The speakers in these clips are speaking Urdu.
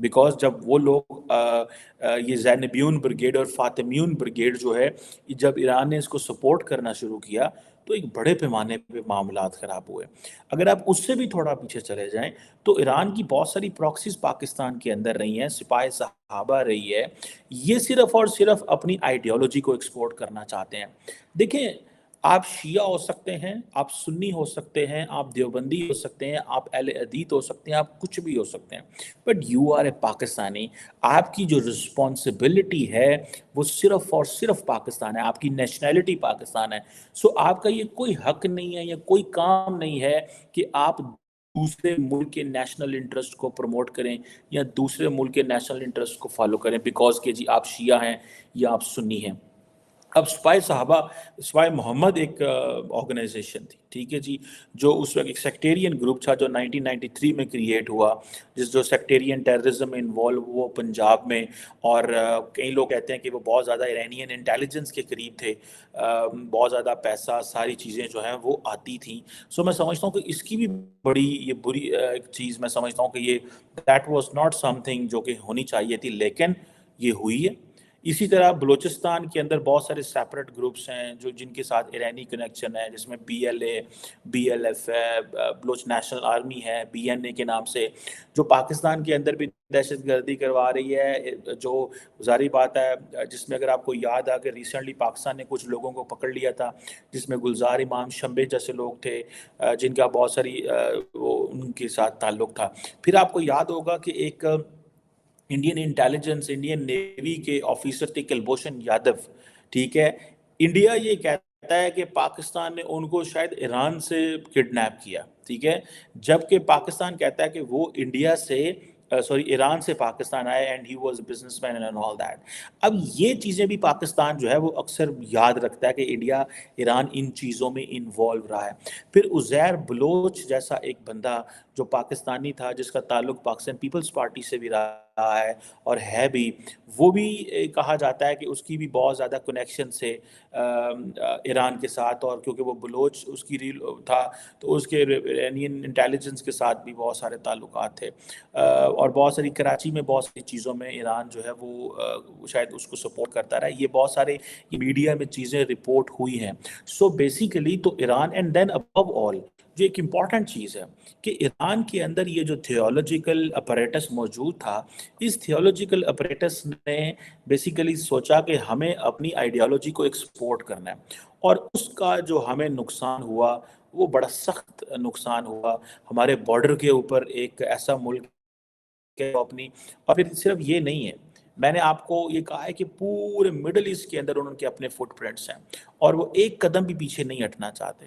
بیکاز جب وہ لوگ یہ زینبیون بریگیڈ اور فاطمیون بریگیڈ جو ہے جب ایران نے اس کو سپورٹ کرنا شروع کیا تو ایک بڑے پیمانے پہ معاملات خراب ہوئے. اگر آپ اس سے بھی تھوڑا پیچھے چلے جائیں تو ایران کی بہت ساری پراکسیز پاکستان کے اندر رہی ہیں, سپاہ صحابہ رہی ہے, یہ صرف اور صرف اپنی آئیڈیالوجی کو ایکسپورٹ کرنا چاہتے ہیں. دیکھیں آپ شیعہ ہو سکتے ہیں, آپ سنی ہو سکتے ہیں, آپ دیوبندی ہو سکتے ہیں, آپ اہل حدیث ہو سکتے ہیں, آپ کچھ بھی ہو سکتے ہیں, بٹ یو آر اے پاکستانی. آپ کی جو رسپانسبلٹی ہے وہ صرف اور صرف پاکستان ہے, آپ کی نیشنلٹی پاکستان ہے. سو آپ کا یہ کوئی حق نہیں ہے یا کوئی کام نہیں ہے کہ آپ دوسرے ملک کے نیشنل انٹرسٹ کو پروموٹ کریں یا دوسرے ملک کے نیشنل انٹرسٹ کو فالو کریں بیکاز کہ جی آپ شیعہ ہیں یا آپ سنی ہیں. اب سپاہ صحابہ, سپاہ محمد ایک آرگنائزیشن تھی, ٹھیک ہے جی, جو اس وقت ایک سیکٹیرین گروپ تھا جو 1993 میں کریٹ ہوا, جو سیکٹیرین ٹیررزم میں انوالو ہوا پنجاب میں, اور کئی لوگ کہتے ہیں کہ وہ بہت زیادہ ایرانین انٹیلیجنس کے قریب تھے, بہت زیادہ پیسہ ساری چیزیں جو ہیں وہ آتی تھیں. سو میں سمجھتا ہوں کہ اس کی بھی بڑی یہ بری ایک چیز میں سمجھتا ہوں کہ یہ that was not some thing جو کہ ہونی چاہیے تھی, لیکن یہ ہوئی ہے. اسی طرح بلوچستان کے اندر بہت سارے سیپریٹ گروپس ہیں جو جن کے ساتھ ایرانی کنیکشن ہے, جس میں B L A, B L F ہے, بلوچ نیشنل آرمی ہے بی این اے کے نام سے, جو پاکستان کے اندر بھی دہشت گردی کروا رہی ہے. جو ظاہری بات ہے, جس میں اگر آپ کو یاد آ کہ ریسنٹلی پاکستان نے کچھ لوگوں کو پکڑ لیا تھا جس میں گلزار امام شمبے جیسے لوگ تھے جن کا بہت ساری وہ ان کے ساتھ تعلق تھا. پھر آپ کو یاد ہوگا کہ ایک انڈین انٹیلیجنس, انڈین نیوی کے آفیسر تھے کلبھوشن یادو, ٹھیک ہے. انڈیا یہ کہتا ہے کہ پاکستان نے ان کو شاید ایران سے کڈنیپ کیا, ٹھیک ہے, جبکہ پاکستان کہتا ہے کہ وہ انڈیا سے ایران سے پاکستان آئے and he was a business man and all that. اب یہ چیزیں بھی پاکستان جو ہے وہ اکثر یاد رکھتا ہے کہ انڈیا ایران ان چیزوں میں انوالو رہا ہے. پھر عزیر بلوچ جیسا ایک بندہ جو پاکستانی تھا جس کا تعلق پاکستان پیپلز پارٹی سے بھی رہا ہے اور ہے بھی, وہ بھی کہا جاتا ہے کہ اس کی بھی بہت زیادہ کنیکشن سے ایران کے ساتھ, اور کیونکہ وہ بلوچ اس کی ریل تھا تو اس کے ایرانین انٹیلیجنس کے ساتھ بھی بہت سارے تعلقات تھے, اور بہت ساری کراچی میں بہت ساری چیزوں میں ایران جو ہے وہ شاید اس کو سپورٹ کرتا رہا. یہ بہت سارے میڈیا میں چیزیں رپورٹ ہوئی ہیں. سو بیسیکلی تو ایران, اینڈ دین ابو آل جو ایک امپورٹنٹ چیز ہے کہ ایران کے اندر یہ جو تھیولوجیکل اپریٹس موجود تھا, اس تھیولوجیکل اپریٹس نے بیسیکلی سوچا کہ ہمیں اپنی آئیڈیالوجی کو ایکسپورٹ کرنا ہے, اور اس کا جو ہمیں نقصان ہوا وہ بڑا سخت نقصان ہوا. ہمارے بارڈر کے اوپر ایک ایسا ملک ہے اپنی, اور پھر صرف یہ نہیں ہے, میں نے آپ کو یہ کہا ہے کہ پورے مڈل ایسٹ کے اندر ان کے اپنے فٹ پرنٹس ہیں, اور وہ ایک قدم بھی پیچھے نہیں ہٹنا چاہتے,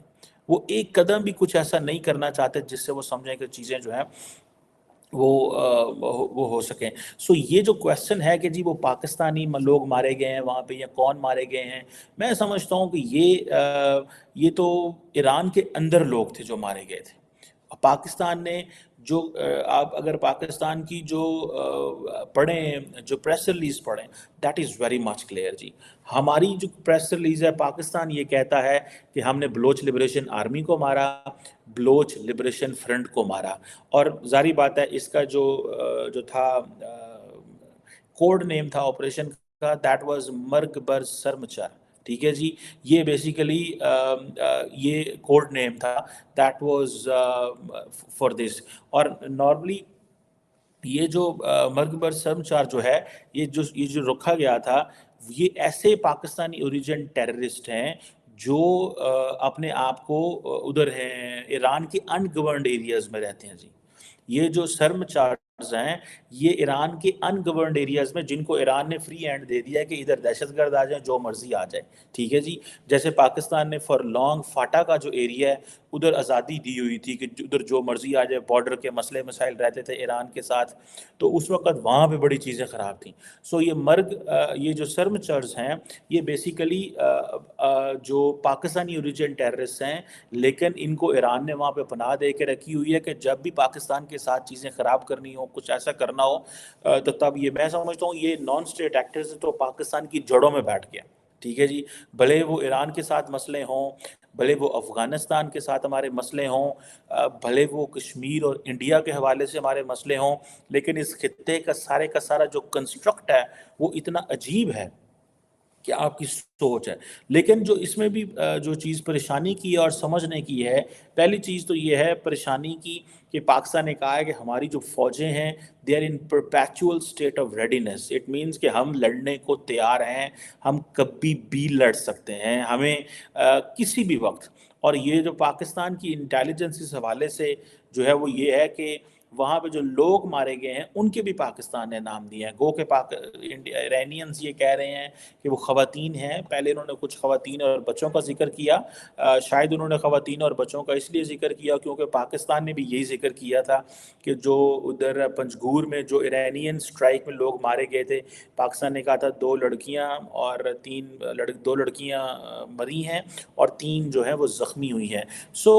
وہ ایک قدم بھی کچھ ایسا نہیں کرنا چاہتے جس سے وہ سمجھیں کہ چیزیں جو ہیں وہ ہو سکیں. سو یہ جو کویسچن ہے کہ جی وہ پاکستانی لوگ مارے گئے ہیں وہاں پہ یا کون مارے گئے ہیں, میں سمجھتا ہوں کہ یہ تو ایران کے اندر لوگ تھے جو مارے گئے تھے. پاکستان نے جو آپ اگر پاکستان کی جو پڑھیں, جو پریس ریلیز پڑھیں, that is very much clear جی. ہماری جو پریس ریلیز ہے, پاکستان یہ کہتا ہے کہ ہم نے بلوچ لبریشن آرمی کو مارا, بلوچ لبریشن فرنٹ کو مارا, اور ظاہری بات ہے اس کا جو تھا کوڈ نیم تھا آپریشن کا, دیٹ واز مرگ بر سرمچر, ٹھیک ہے جی. یہ بیسیکلی یہ کوڈ نیم تھا, دیٹ واز فار دس. اور نارملی یہ جو مرگ بر سرمچار جو ہے یہ جو رکھا گیا تھا, یہ ایسے پاکستانی اوریجن ٹیررسٹ ہیں جو اپنے آپ کو ادھر ہیں ایران کے ان گورنڈ ایریاز میں رہتے ہیں جی. یہ جو سرم چارجز ہیں یہ ایران کے ان گورنڈ ایریاز میں, جن کو ایران نے فری ہینڈ دے دیا ہے کہ ادھر دہشت گرد آ جائیں, جو مرضی آ جائے, ٹھیک ہے جی. جیسے پاکستان نے فار لانگ فاٹا کا جو ایریا ہے ادھر آزادی دی ہوئی تھی کہ ادھر جو مرضی آ جائے, بارڈر کے مسئلے مسائل رہتے تھے ایران کے ساتھ, تو اس وقت وہاں پہ بڑی چیزیں خراب تھیں. سو یہ جو سرم چرز ہیں یہ بیسیکلی جو پاکستانی اوریجن ٹیررسٹ ہیں, لیکن ان کو ایران نے وہاں پہ پناہ دے کے رکھی ہوئی ہے کہ جب بھی پاکستان کے ساتھ چیزیں خراب کرنی ہو, کچھ ایسا کرنا ہو تو تب یہ, میں سمجھتا ہوں یہ نان اسٹیٹ ایکٹرز تو پاکستان کی جڑوں میں بیٹھ گیا, ٹھیک ہے جی. بھلے وہ ایران کے ساتھ مسئلے ہوں, بھلے وہ افغانستان کے ساتھ ہمارے مسئلے ہوں، بھلے وہ کشمیر اور انڈیا کے حوالے سے ہمارے مسئلے ہوں، لیکن اس خطے کا سارا جو کنسٹرکٹ ہے وہ اتنا عجیب ہے کہ آپ کی سوچ ہے۔ لیکن جو اس میں بھی جو چیز پریشانی کی ہے اور سمجھنے کی ہے، پہلی چیز تو یہ ہے پریشانی کی کہ پاکستان نے کہا ہے کہ ہماری جو فوجیں ہیں they are in perpetual state of readiness, it means کہ ہم لڑنے کو تیار ہیں، ہم کبھی بھی لڑ سکتے ہیں، ہمیں کسی بھی وقت۔ اور یہ جو پاکستان کی انٹیلیجنس اس حوالے سے جو ہے وہ یہ ہے کہ وہاں پہ جو لوگ مارے گئے ہیں ان کے بھی پاکستان نے نام دیے ہیں، گو کہ ایرانینز یہ کہہ رہے ہیں کہ وہ خواتین ہیں۔ پہلے انہوں نے کچھ خواتین اور بچوں کا ذکر کیا، شاید انہوں نے خواتین اور بچوں کا اس لیے ذکر کیا کیونکہ پاکستان نے بھی یہی ذکر کیا تھا کہ جو ادھر پنجگور میں جو ایرانین سٹرائک میں لوگ مارے گئے تھے، پاکستان نے کہا تھا 2 لڑکیاں اور 2 لڑکیاں مری ہیں اور 3 جو ہیں وہ زخمی ہوئی ہیں۔ سو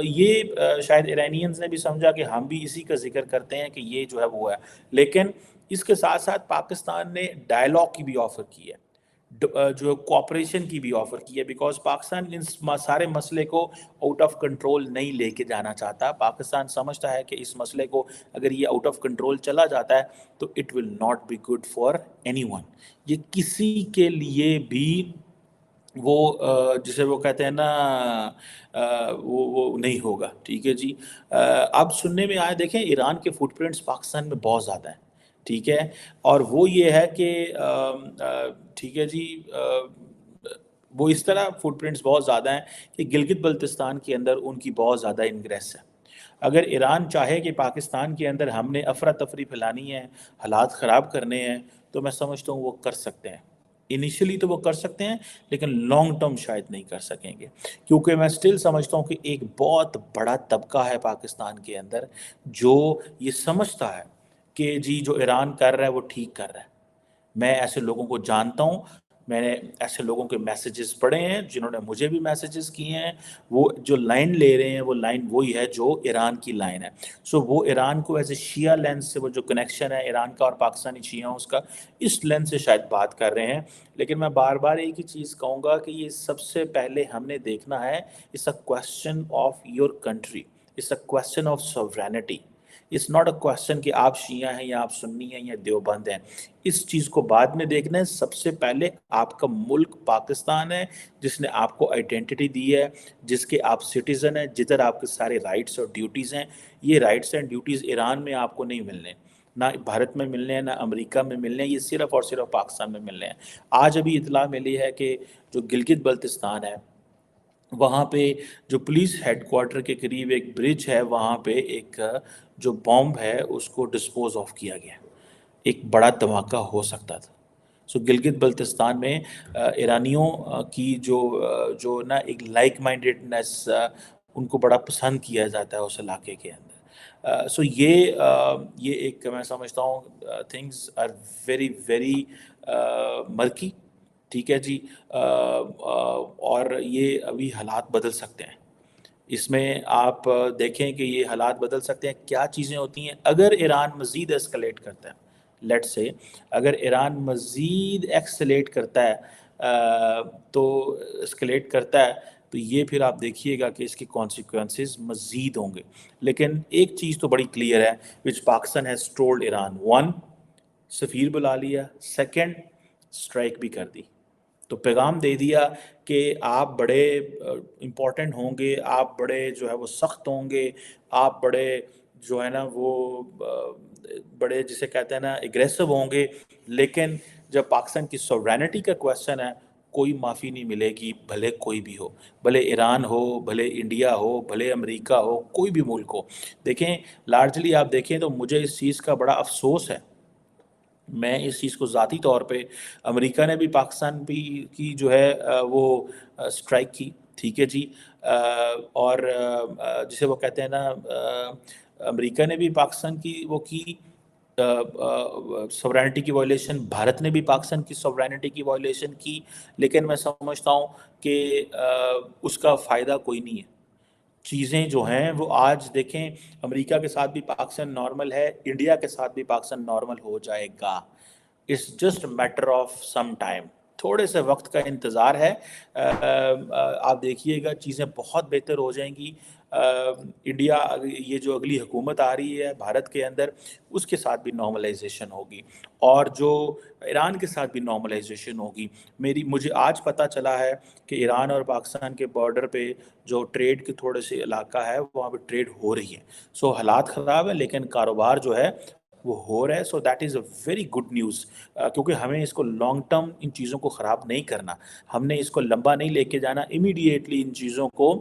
یہ شاید ایرانینز نے بھی سمجھا کہ ہم بھی اسی کا ذکر کرتے ہیں کہ یہ جو ہے وہ ہے، لیکن اس کے ساتھ ساتھ پاکستان نے ڈائلاگ کی بھی آفر کی ہے، جو کوآپریشن کی بھی آفر کی ہے، بیکاز پاکستان ان سارے مسئلے کو آؤٹ آف کنٹرول نہیں لے کے جانا چاہتا۔ پاکستان سمجھتا ہے کہ اس مسئلے کو اگر یہ آؤٹ آف کنٹرول چلا جاتا ہے تو it will not be good for anyone, یہ کسی کے لیے بھی وہ جسے وہ کہتے ہیں نا وہ نہیں ہوگا، ٹھیک ہے جی۔ اب سننے میں آیا، دیکھیں ایران کے فٹ پرنٹس پاکستان میں بہت زیادہ ہیں، ٹھیک ہے، اور وہ یہ ہے کہ ٹھیک ہے جی، وہ اس طرح فٹ پرنٹس بہت زیادہ ہیں کہ گلگت بلتستان کے اندر ان کی بہت زیادہ انگریس ہے۔ اگر ایران چاہے کہ پاکستان کے اندر ہم نے افراتفری پھیلانی ہے، حالات خراب کرنے ہیں، تو میں سمجھتا ہوں وہ کر سکتے ہیں، انیشلی تو وہ کر سکتے ہیں لیکن لانگ ٹرم شاید نہیں کر سکیں گے، کیونکہ میں سٹل سمجھتا ہوں کہ ایک بہت بڑا طبقہ ہے پاکستان کے اندر جو یہ سمجھتا ہے کہ جی جو ایران کر رہا ہے وہ ٹھیک کر رہا ہے۔ میں ایسے لوگوں کو جانتا ہوں، میں نے ایسے لوگوں کے میسیجز پڑھے ہیں جنہوں نے مجھے بھی میسیجز کیے ہیں، وہ جو لائن لے رہے ہیں وہ لائن وہی ہے جو ایران کی لائن ہے۔ سو وہ ایران کو ایز اے شیعہ لینس سے وہ جو کنیکشن ہے ایران کا اور پاکستانی شیعہ اس کا، اس لینس سے شاید بات کر رہے ہیں۔ لیکن میں بار بار ایک ہی چیز کہوں گا کہ یہ سب سے پہلے ہم نے دیکھنا ہے، it's a question of your country, it's a question of sovereignty, it's not a question کہ آپ شیعہ ہیں یا آپ سنی ہیں یا دیوبند ہیں۔ اس چیز کو بعد میں دیکھنا ہے، سب سے پہلے آپ کا ملک پاکستان ہے جس نے آپ کو آئیڈینٹی دی ہے، جس کے آپ سٹیزن ہیں، جدھر آپ کے سارے رائٹس اور ڈیوٹیز ہیں۔ یہ رائٹس اینڈ ڈیوٹیز ایران میں آپ کو نہیں ملنے، نہ بھارت میں ملنے ہیں، نہ امریکہ میں ملنے ہیں، یہ صرف اور صرف پاکستان میں ملنے ہیں۔ آج ابھی اطلاع ملی ہے کہ جو گلگت بلتستان ہے وہاں پہ جو پولیس ہیڈ کوارٹر کے قریب ایک برج ہے، وہاں پہ ایک جو بامب ہے اس کو ڈسپوز آف کیا گیا، ایک بڑا دھماکہ ہو سکتا تھا۔ سو گلگت بلتستان میں ایرانیوں کی جو نا ایک لائک مائنڈیڈنس ان کو بڑا پسند کیا جاتا ہے اس علاقے کے اندر۔ سو یہ ایک میں سمجھتا ہوں تھنگز آر ویری ویری مرکی، ٹھیک ہے جی، اور یہ ابھی حالات بدل سکتے ہیں۔ اس میں آپ دیکھیں کہ یہ حالات بدل سکتے ہیں، کیا چیزیں ہوتی ہیں اگر ایران مزید ایسکلیٹ کرتا ہے، لیٹ سے اگر ایران مزید ایکسلیٹ کرتا ہے تو ایسکلیٹ کرتا ہے تو یہ پھر آپ دیکھیے گا کہ اس کے کانسیکوینسز مزید ہوں گے۔ لیکن ایک چیز تو بڑی کلیئر ہے وچ پاکستان ہیز ٹولڈ ایران، 1 سفیر بلا لیا، 2 اسٹرائک بھی کر دی، تو پیغام دے دیا کہ آپ بڑے امپورٹنٹ ہوں گے، آپ بڑے جو ہے وہ سخت ہوں گے، آپ بڑے جو ہے نا وہ بڑے جسے کہتے ہیں نا اگریسو ہوں گے، لیکن جب پاکستان کی سوورینٹی کا کویسچن ہے کوئی معافی نہیں ملے گی، بھلے کوئی بھی ہو، بھلے ایران ہو، بھلے انڈیا ہو، بھلے امریکہ ہو، کوئی بھی ملک ہو۔ دیکھیں لارجلی آپ دیکھیں تو مجھے اس چیز کا بڑا افسوس ہے، میں اس چیز کو ذاتی طور پہ، امریکہ نے بھی پاکستان کی جو ہے وہ اسٹرائک کی، ٹھیک ہے جی، اور جسے وہ کہتے ہیں نا امریکہ نے بھی پاکستان کی وہ کی سورینٹی کی وائلیشن، بھارت نے بھی پاکستان کی سورینٹی کی وائلیشن کی، لیکن میں سمجھتا ہوں کہ اس کا فائدہ کوئی نہیں ہے۔ چیزیں جو ہیں وہ آج دیکھیں امریکہ کے ساتھ بھی پاکستان نارمل ہے، انڈیا کے ساتھ بھی پاکستان نارمل ہو جائے گا، it's just matter of some time. تھوڑے سے وقت کا انتظار ہے. آپ دیکھیے گا چیزیں بہت بہتر ہو جائیں گی. انڈیا یہ جو اگلی حکومت آ رہی ہے بھارت کے اندر اس کے ساتھ بھی نارملائزیشن ہوگی اور جو ایران کے ساتھ بھی نارملائزیشن ہوگی. مجھے آج پتہ چلا ہے کہ ایران اور پاکستان کے بارڈر پہ جو ٹریڈ کے تھوڑے سے علاقہ ہے وہاں پہ ٹریڈ ہو رہی ہے. سو حالات خراب ہے لیکن کاروبار جو ہے وہ ہو رہا ہے. So that is a very good news کیونکہ ہمیں اس کو لانگ ٹرم ان چیزوں کو خراب نہیں کرنا. ہم نے اس کو لمبا نہیں لے کے جانا. امیڈیٹلی ان چیزوں کو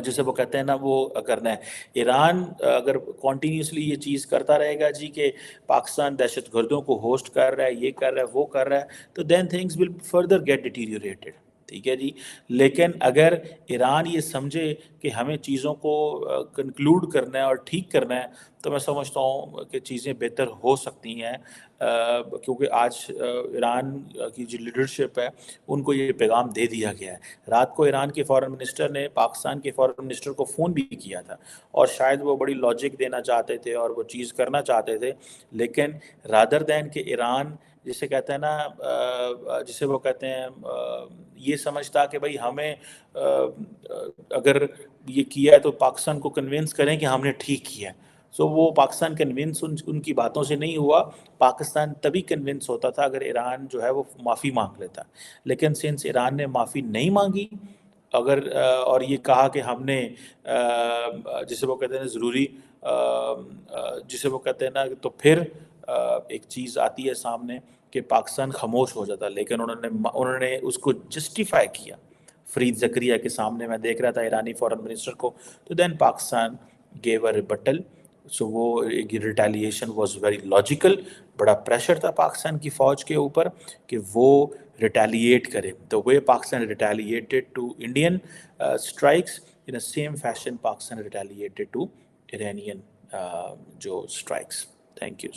جسے وہ کہتے ہیں نا وہ کرنا ہے. ایران اگر کنٹینیوسلی یہ چیز کرتا رہے گا جی کہ پاکستان دہشت گردوں کو ہوسٹ کر رہا ہے یہ کر رہا ہے وہ کر رہا ہے تو then things will further get deteriorated. ٹھیک ہے جی. لیکن اگر ایران یہ سمجھے کہ ہمیں چیزوں کو کنکلوڈ کرنا ہے اور ٹھیک کرنا ہے تو میں سمجھتا ہوں کہ چیزیں بہتر ہو سکتی ہیں کیونکہ آج ایران کی جو لیڈرشپ ہے ان کو یہ پیغام دے دیا گیا ہے. رات کو ایران کے فارن منسٹر نے پاکستان کے فارن منسٹر کو فون بھی کیا تھا اور شاید وہ بڑی لاجک دینا چاہتے تھے اور وہ چیز کرنا چاہتے تھے لیکن رادر دین کہ ایران جسے کہتے ہیں نا جسے وہ کہتے ہیں یہ سمجھتا کہ بھائی ہمیں اگر یہ کیا ہے تو پاکستان کو کنونس کریں کہ ہم نے ٹھیک کیا ہے. سو وہ پاکستان کنونس ان کی باتوں سے نہیں ہوا. پاکستان تبھی کنونس ہوتا تھا اگر ایران جو ہے وہ معافی مانگ لیتا. لیکن سنس ایران نے معافی نہیں مانگی اگر اور یہ کہا کہ ہم نے جسے وہ کہتے ہیں ضروری جسے وہ کہتے ہیں نا تو پھر ایک چیز آتی ہے سامنے کہ پاکستان خاموش ہو جاتا. لیکن انہوں نے اس کو جسٹیفائی کیا فرید زکریہ کے سامنے. میں دیکھ رہا تھا ایرانی فارن منسٹر کو تو دین پاکستان گیو اے ریبٹل. سو وہ ریٹیلیشن واز ویری لاجیکل. بڑا پریشر تھا پاکستان کی فوج کے اوپر کہ وہ ریٹیلیٹ کرے. تو وہ Pakistan retaliated to Indian strikes in a same fashion Pakistan retaliated to Iranian جو اسٹرائکس. Thank you.